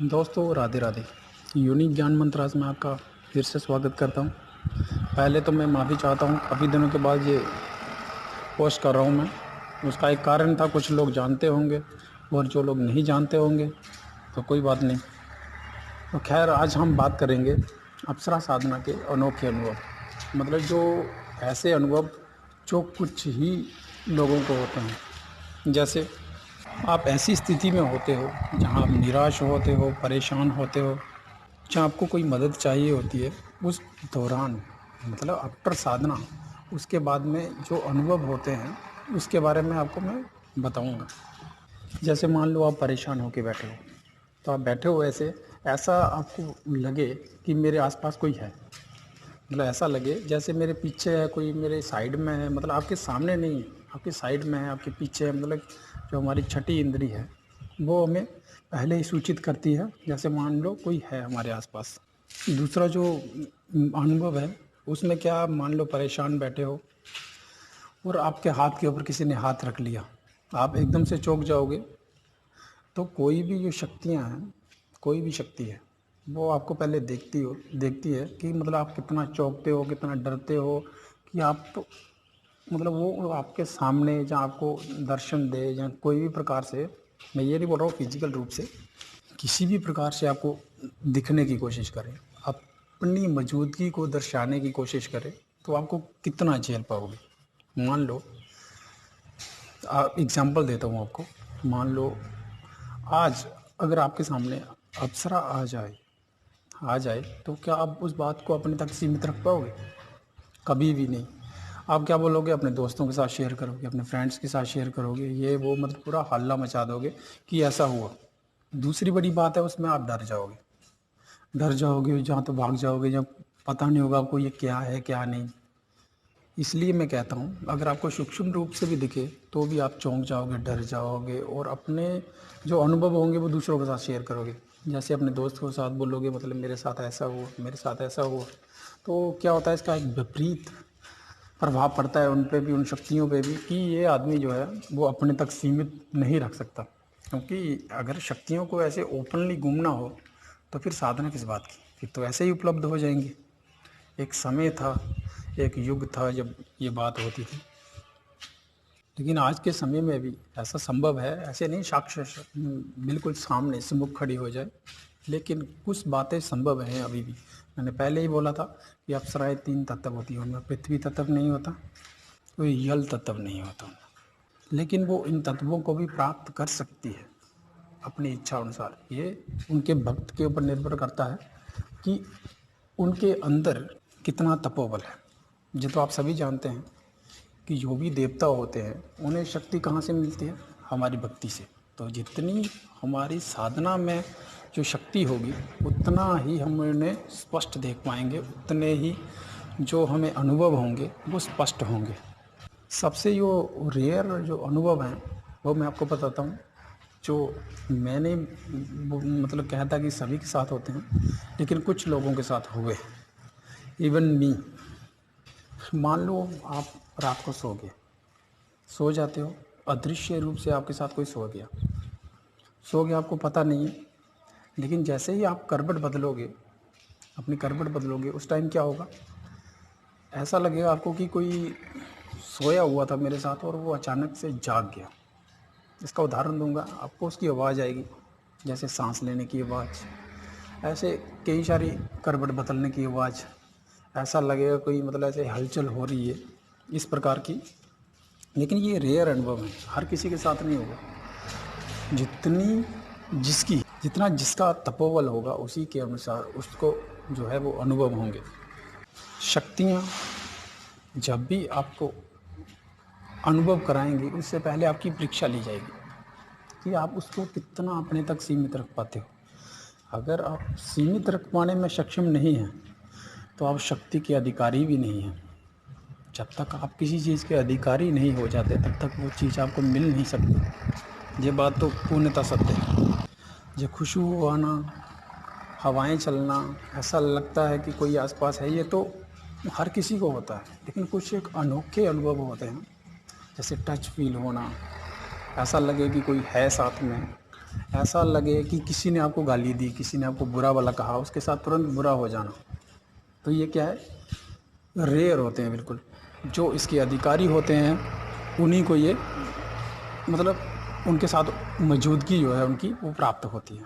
दोस्तों राधे राधे। यूनिक ज्ञान मंत्रास में आपका फिर से स्वागत करता हूँ। पहले तो मैं माफ़ी चाहता हूँ, काफ़ी दिनों के बाद ये पोस्ट कर रहा हूँ मैं। उसका एक कारण था, कुछ लोग जानते होंगे और जो लोग नहीं जानते होंगे तो कोई बात नहीं। तो खैर, आज हम बात करेंगे अप्सरा साधना के अनोखे अनुभव। मतलब जो ऐसे अनुभव जो कुछ ही लोगों को होते हैं। जैसे आप ऐसी स्थिति में होते हो जहाँ आप निराश होते हो, परेशान होते हो, जहाँ आपको कोई मदद चाहिए होती है, उस दौरान मतलब आफ्टर साधना उसके बाद में जो अनुभव होते हैं उसके बारे में आपको मैं बताऊंगा। जैसे मान लो आप परेशान होके बैठे हो, तो आप बैठे हो ऐसा आपको लगे कि मेरे आसपास कोई है। मतलब ऐसा लगे जैसे मेरे पीछे है कोई, मेरे साइड में है। मतलब आपके सामने नहीं है, आपके साइड में है, आपके पीछे है। मतलब जो हमारी छठी इंद्री है वो हमें पहले ही सूचित करती है, जैसे मान लो कोई है हमारे आसपास। दूसरा जो अनुभव है उसमें क्या, मान लो परेशान बैठे हो और आपके हाथ के ऊपर किसी ने हाथ रख लिया, आप एकदम से चौंक जाओगे। तो कोई भी जो शक्तियाँ हैं, कोई भी शक्ति है, वो आपको पहले देखती है कि मतलब आप कितना चौंकते हो, कितना डरते हो। कि आप तो मतलब वो आपके सामने जहाँ आपको दर्शन दे, या कोई भी प्रकार से, मैं ये नहीं बोल रहा हूँ फिजिकल रूप से, किसी भी प्रकार से आपको दिखने की कोशिश करें, अपनी मौजूदगी को दर्शाने की कोशिश करें, तो आपको कितना झेल पाओगे। मान लो, एग्जांपल देता हूँ आपको। मान लो आज अगर आपके सामने अप्सरा आ जाए तो क्या आप उस बात को अपने तक सीमित रख पाओगे? कभी भी नहीं। आप क्या बोलोगे? अपने दोस्तों के साथ शेयर करोगे, अपने फ्रेंड्स के साथ शेयर करोगे, ये वो, मतलब पूरा हल्ला मचा दोगे कि ऐसा हुआ। दूसरी बड़ी बात है, उसमें आप डर जाओगे, जहाँ तो भाग जाओगे, जब पता नहीं होगा आपको ये क्या है क्या नहीं। इसलिए मैं कहता हूँ, अगर आपको सूक्ष्म रूप से भी दिखे तो भी आप चौंक जाओगे, डर जाओगे, और अपने जो अनुभव होंगे वो दूसरों के साथ शेयर करोगे। जैसे अपने दोस्त के साथ बोलोगे, मतलब मेरे साथ ऐसा हुआ, मेरे साथ ऐसा हुआ। तो क्या होता है, इसका एक विपरीत प्रभाव पड़ता है उन पे भी, उन शक्तियों पे भी, कि ये आदमी जो है वो अपने तक सीमित नहीं रख सकता। क्योंकि अगर शक्तियों को ऐसे ओपनली घूमना हो तो फिर साधना किस बात की, फिर तो ऐसे ही उपलब्ध हो जाएंगे। एक समय था, एक युग था जब ये बात होती थी। लेकिन आज के समय में भी ऐसा संभव है, ऐसे नहीं साक्षात बिल्कुल सामने से मुख खड़ी हो जाए, लेकिन कुछ बातें संभव हैं अभी भी। मैंने पहले ही बोला था कि अप्सराएं 3 तत्व होती हैं, उनमें पृथ्वी तत्व नहीं होता, कोई जल तत्व नहीं होता। लेकिन वो इन तत्वों को भी प्राप्त कर सकती है अपनी इच्छा अनुसार। ये उनके भक्त के ऊपर निर्भर करता है कि उनके अंदर कितना तपोबल है। ये तो आप सभी जानते हैं कि जो भी देवता होते हैं उन्हें शक्ति कहाँ से मिलती है? हमारी भक्ति से। तो जितनी हमारी साधना में जो शक्ति होगी, उतना ही हम उन्हें स्पष्ट देख पाएंगे, उतने ही जो हमें अनुभव होंगे वो स्पष्ट होंगे। सबसे जो रेयर जो अनुभव हैं वो मैं आपको बताता हूँ, जो मैंने मतलब कहता कि सभी के साथ होते हैं, लेकिन कुछ लोगों के साथ हुए, इवन मी। मान लो आप रात को सो जाते हो, अदृश्य रूप से आपके साथ कोई सो गया, आपको पता नहीं है। लेकिन जैसे ही आप करवट बदलोगे, अपनी करवट बदलोगे, उस टाइम क्या होगा? ऐसा लगेगा आपको कि कोई सोया हुआ था मेरे साथ और वो अचानक से जाग गया। इसका उदाहरण दूंगा आपको, उसकी आवाज़ आएगी जैसे सांस लेने की आवाज़, ऐसे कई सारी करवट बदलने की आवाज़। ऐसा लगेगा कोई, मतलब ऐसे हलचल हो रही है इस प्रकार की। लेकिन ये रेयर अनुभव है, हर किसी के साथ नहीं होगा। जितना जिसका तपोबल होगा उसी के अनुसार उसको जो है वो अनुभव होंगे। शक्तियाँ जब भी आपको अनुभव कराएंगी, उससे पहले आपकी परीक्षा ली जाएगी कि आप उसको कितना अपने तक सीमित रख पाते हो। अगर आप सीमित रख पाने में सक्षम नहीं हैं तो आप शक्ति के अधिकारी भी नहीं हैं। जब तक आप किसी चीज़ के अधिकारी नहीं हो जाते तब तक वो चीज़ आपको मिल नहीं सकती। ये बात तो पूर्णतः सत्य है। ये खुशबू आना, हवाएं चलना, ऐसा लगता है कि कोई आसपास है, ये तो हर किसी को होता है। लेकिन कुछ एक अनोखे अनुभव होते हैं, जैसे टच फील होना, ऐसा लगे कि कोई है साथ में, ऐसा लगे कि किसी ने आपको गाली दी, किसी ने आपको बुरा भला कहा, उसके साथ तुरंत बुरा हो जाना, तो ये क्या है, रेयर होते हैं बिल्कुल। जो इसके अधिकारी होते हैं उन्हीं को ये मतलब उनके साथ मौजूदगी जो है उनकी वो प्राप्त होती है।